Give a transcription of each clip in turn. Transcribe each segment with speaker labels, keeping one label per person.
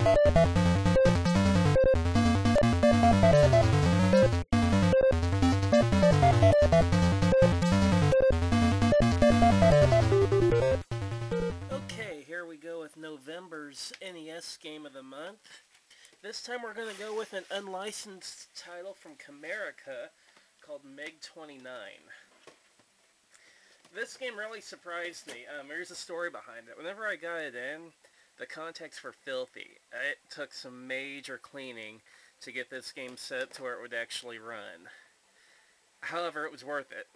Speaker 1: Okay, here we go with November's NES game of the month. This time we're going to go with an unlicensed title from Camerica called MiG-29. This game really surprised me. There's a story behind it. Whenever I got it in, the contacts were filthy. It took some major cleaning to get this game set to where it would actually run. However, it was worth it.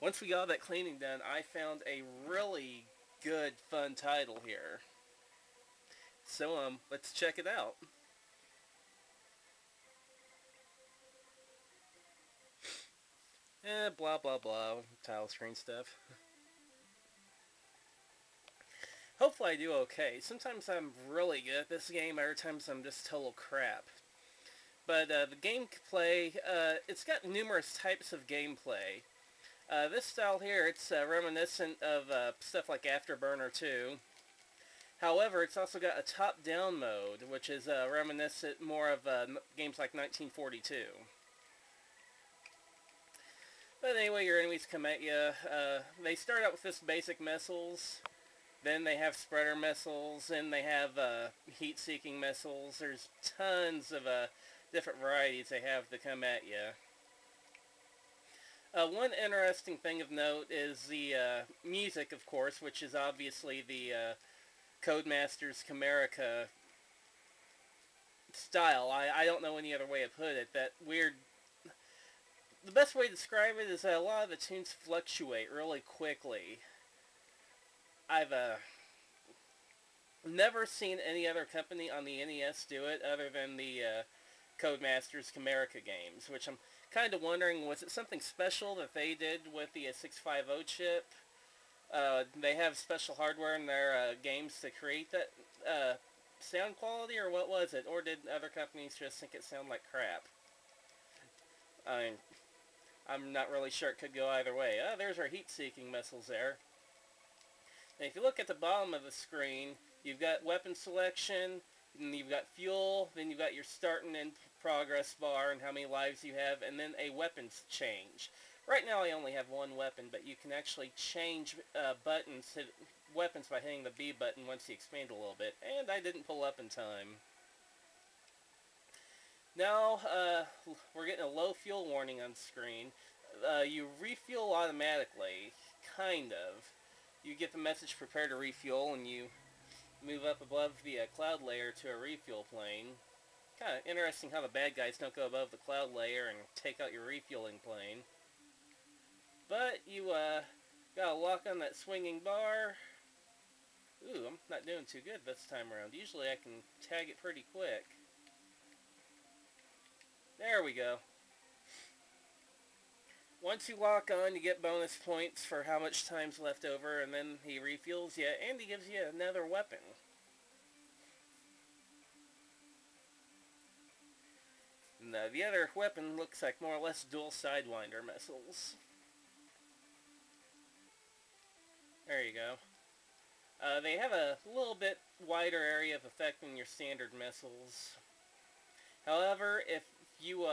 Speaker 1: Once we got that cleaning done, I found a really good, fun title here. So, let's check it out. Blah blah blah, title screen stuff. Hopefully I do okay. Sometimes I'm really good at this game, other times I'm just total crap. But the gameplay, it's got numerous types of gameplay. This style here, it's reminiscent of stuff like Afterburner 2. However, it's also got a top-down mode, which is reminiscent more of games like 1942. But anyway, your enemies come at you. They start out with just basic missiles. Then they have spreader missiles. Then they have heat-seeking missiles. There's tons of different varieties they have to come at you. One interesting thing of note is the music, of course, which is obviously the Codemasters Camerica style. I don't know any other way to put it. That weird... The best way to describe it is that a lot of the tunes fluctuate really quickly. I've never seen any other company on the NES do it other than the Codemasters Camerica games, which I'm kind of wondering, was it something special that they did with the 650 chip? They have special hardware in their games to create that sound quality, or what was it? Or did other companies just think it sounded like crap? I'm not really sure. It could go either way. There's our heat-seeking missiles there. And if you look at the bottom of the screen, you've got weapon selection, and you've got fuel, then you've got your start and end progress bar and how many lives you have, and then a weapons change. Right now I only have one weapon, but you can actually change weapons by hitting the B button once you expand a little bit, and I didn't pull up in time. Now, we're getting a low fuel warning on screen. You refuel automatically, kind of. You get the message prepare to refuel, and you move up above the cloud layer to a refuel plane. Kind of interesting how the bad guys don't go above the cloud layer and take out your refueling plane. But you gotta lock on that swinging bar. Ooh, I'm not doing too good this time around. Usually I can tag it pretty quick. There we go. Once you lock on, you get bonus points for how much time's left over, and then he refuels you, and he gives you another weapon. And the other weapon looks like more or less dual Sidewinder missiles. There you go. They have a little bit wider area of effect than your standard missiles. However, if you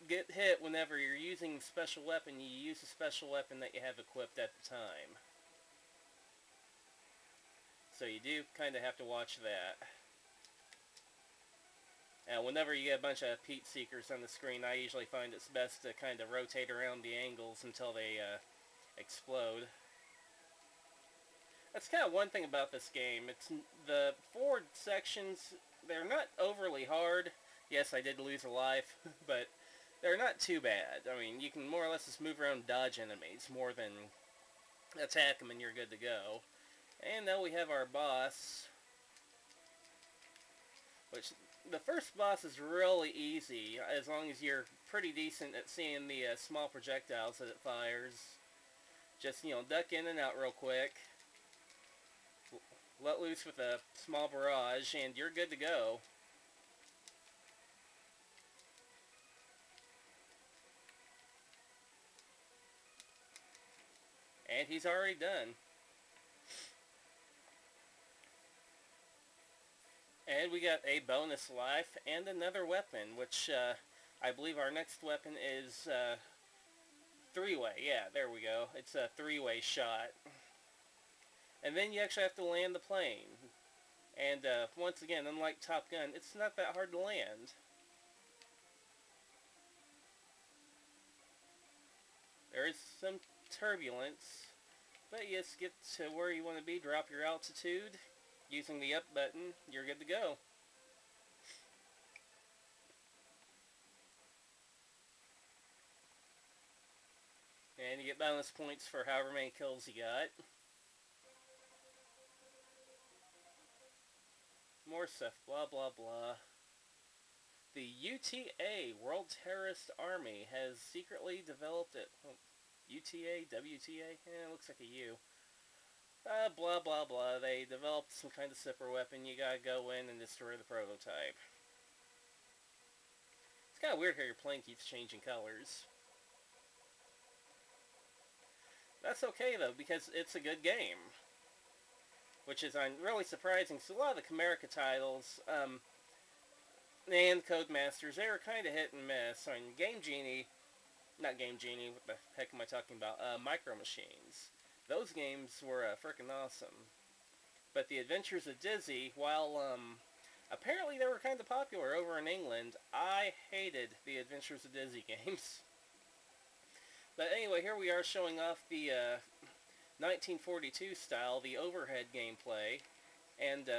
Speaker 1: get hit whenever you're using a special weapon, you use a special weapon that you have equipped at the time. So you do kind of have to watch that. Whenever you get a bunch of heat seekers on the screen, I usually find it's best to kind of rotate around the angles until they explode. That's kind of one thing about this game. It's the forward sections, they're not overly hard. Yes, I did lose a life, but they're not too bad. I mean, you can more or less just move around and dodge enemies more than attack them and you're good to go. And now we have our boss, which the first boss is really easy as long as you're pretty decent at seeing the small projectiles that it fires. Just, you know, duck in and out real quick. Let loose with a small barrage, and you're good to go. And he's already done. And we got a bonus life and another weapon, which I believe our next weapon is three-way. Yeah, there we go. It's a three-way shot. And then you actually have to land the plane. And once again, unlike Top Gun, it's not that hard to land. There is some turbulence, but you just get to where you want to be, drop your altitude. Using the up button, you're good to go. And you get bonus points for however many kills you got. More stuff, blah blah blah. The UTA, World Terrorist Army, has secretly developed it. Oh, UTA? WTA? It looks like a U. Blah blah blah. They developed some kind of super weapon. You gotta go in and destroy the prototype. It's kind of weird how your plane keeps changing colors. That's okay though, because it's a good game. Which is really surprising. So a lot of the Camerica titles, and Codemasters, they were kind of hit and miss. I mean, not Game Genie, what the heck am I talking about? Micro Machines. Those games were freaking awesome. But the Adventures of Dizzy, while apparently they were kind of popular over in England, I hated the Adventures of Dizzy games. But anyway, here we are showing off the 1942 style, the overhead gameplay. And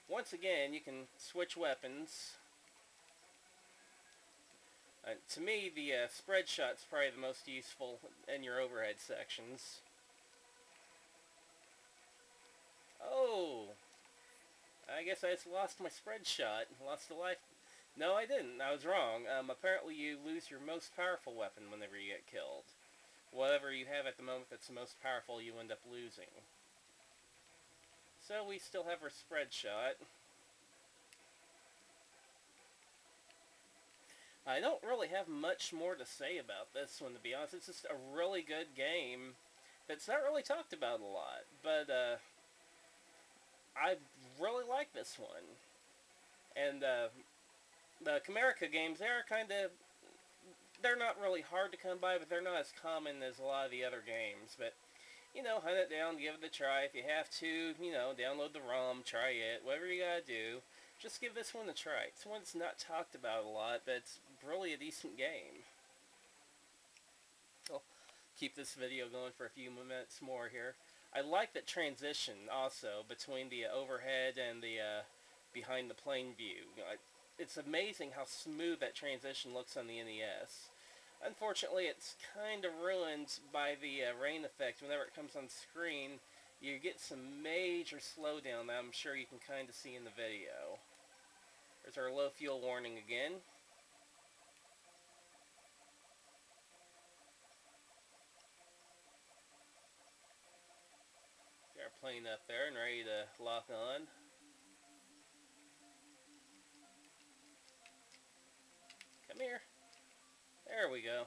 Speaker 1: once again, you can switch weapons. To me, the spread shot's probably the most useful in your overhead sections. Oh! I guess I just lost my spread shot. Lost a life. No, I didn't. I was wrong. Apparently you lose your most powerful weapon whenever you get killed. Whatever you have at the moment that's the most powerful, you end up losing. So we still have our spread shot. I don't really have much more to say about this one, to be honest. It's just a really good game that's not really talked about a lot. But I really like this one. And the Camerica games, they're not really hard to come by, but they're not as common as a lot of the other games. But, you know, hunt it down, give it a try. If you have to, you know, download the ROM, try it, whatever you gotta do. Just give this one a try. It's one that's not talked about a lot, but it's really a decent game. I'll keep this video going for a few minutes more here. I like that transition also between the overhead and the behind the plane view. You know, it's amazing how smooth that transition looks on the NES. Unfortunately, it's kind of ruined by the rain effect. Whenever it comes on screen, you get some major slowdown that I'm sure you can kind of see in the video. There's our low fuel warning again. Got our plane up there and ready to lock on. Come here. There we go.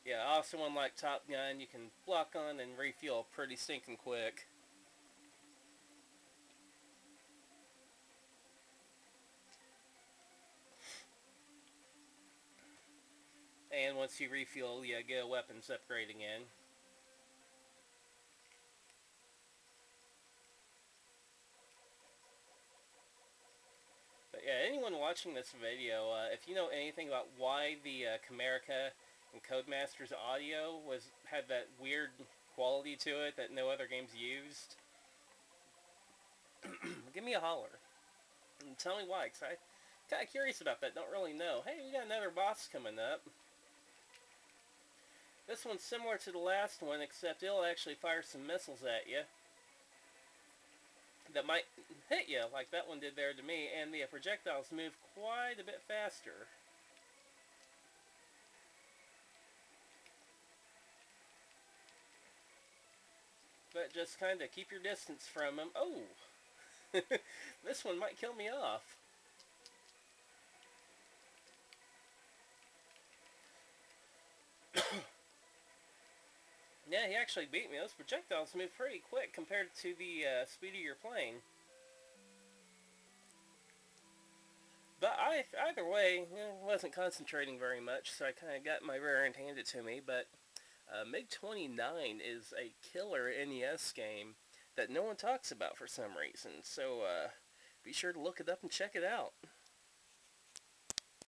Speaker 1: Yeah, also unlike Top Gun, you can lock on and refuel pretty stinking quick. And once you refuel, you get a weapons upgrade again. But yeah, anyone watching this video, if you know anything about why the Camerica and Codemasters audio had that weird quality to it that no other games used, give me a holler. And tell me why, because I'm kind of curious about that. Don't really know. Hey, we got another boss coming up. This one's similar to the last one, except it'll actually fire some missiles at you that might hit you, like that one did there to me, and the projectiles move quite a bit faster. But just kind of keep your distance from them. Oh! This one might kill me off. Yeah, he actually beat me. Those projectiles move pretty quick compared to the speed of your plane. But either way, wasn't concentrating very much, so I kind of got my rear end handed to me. But MiG-29 is a killer NES game that no one talks about for some reason. So be sure to look it up and check it out.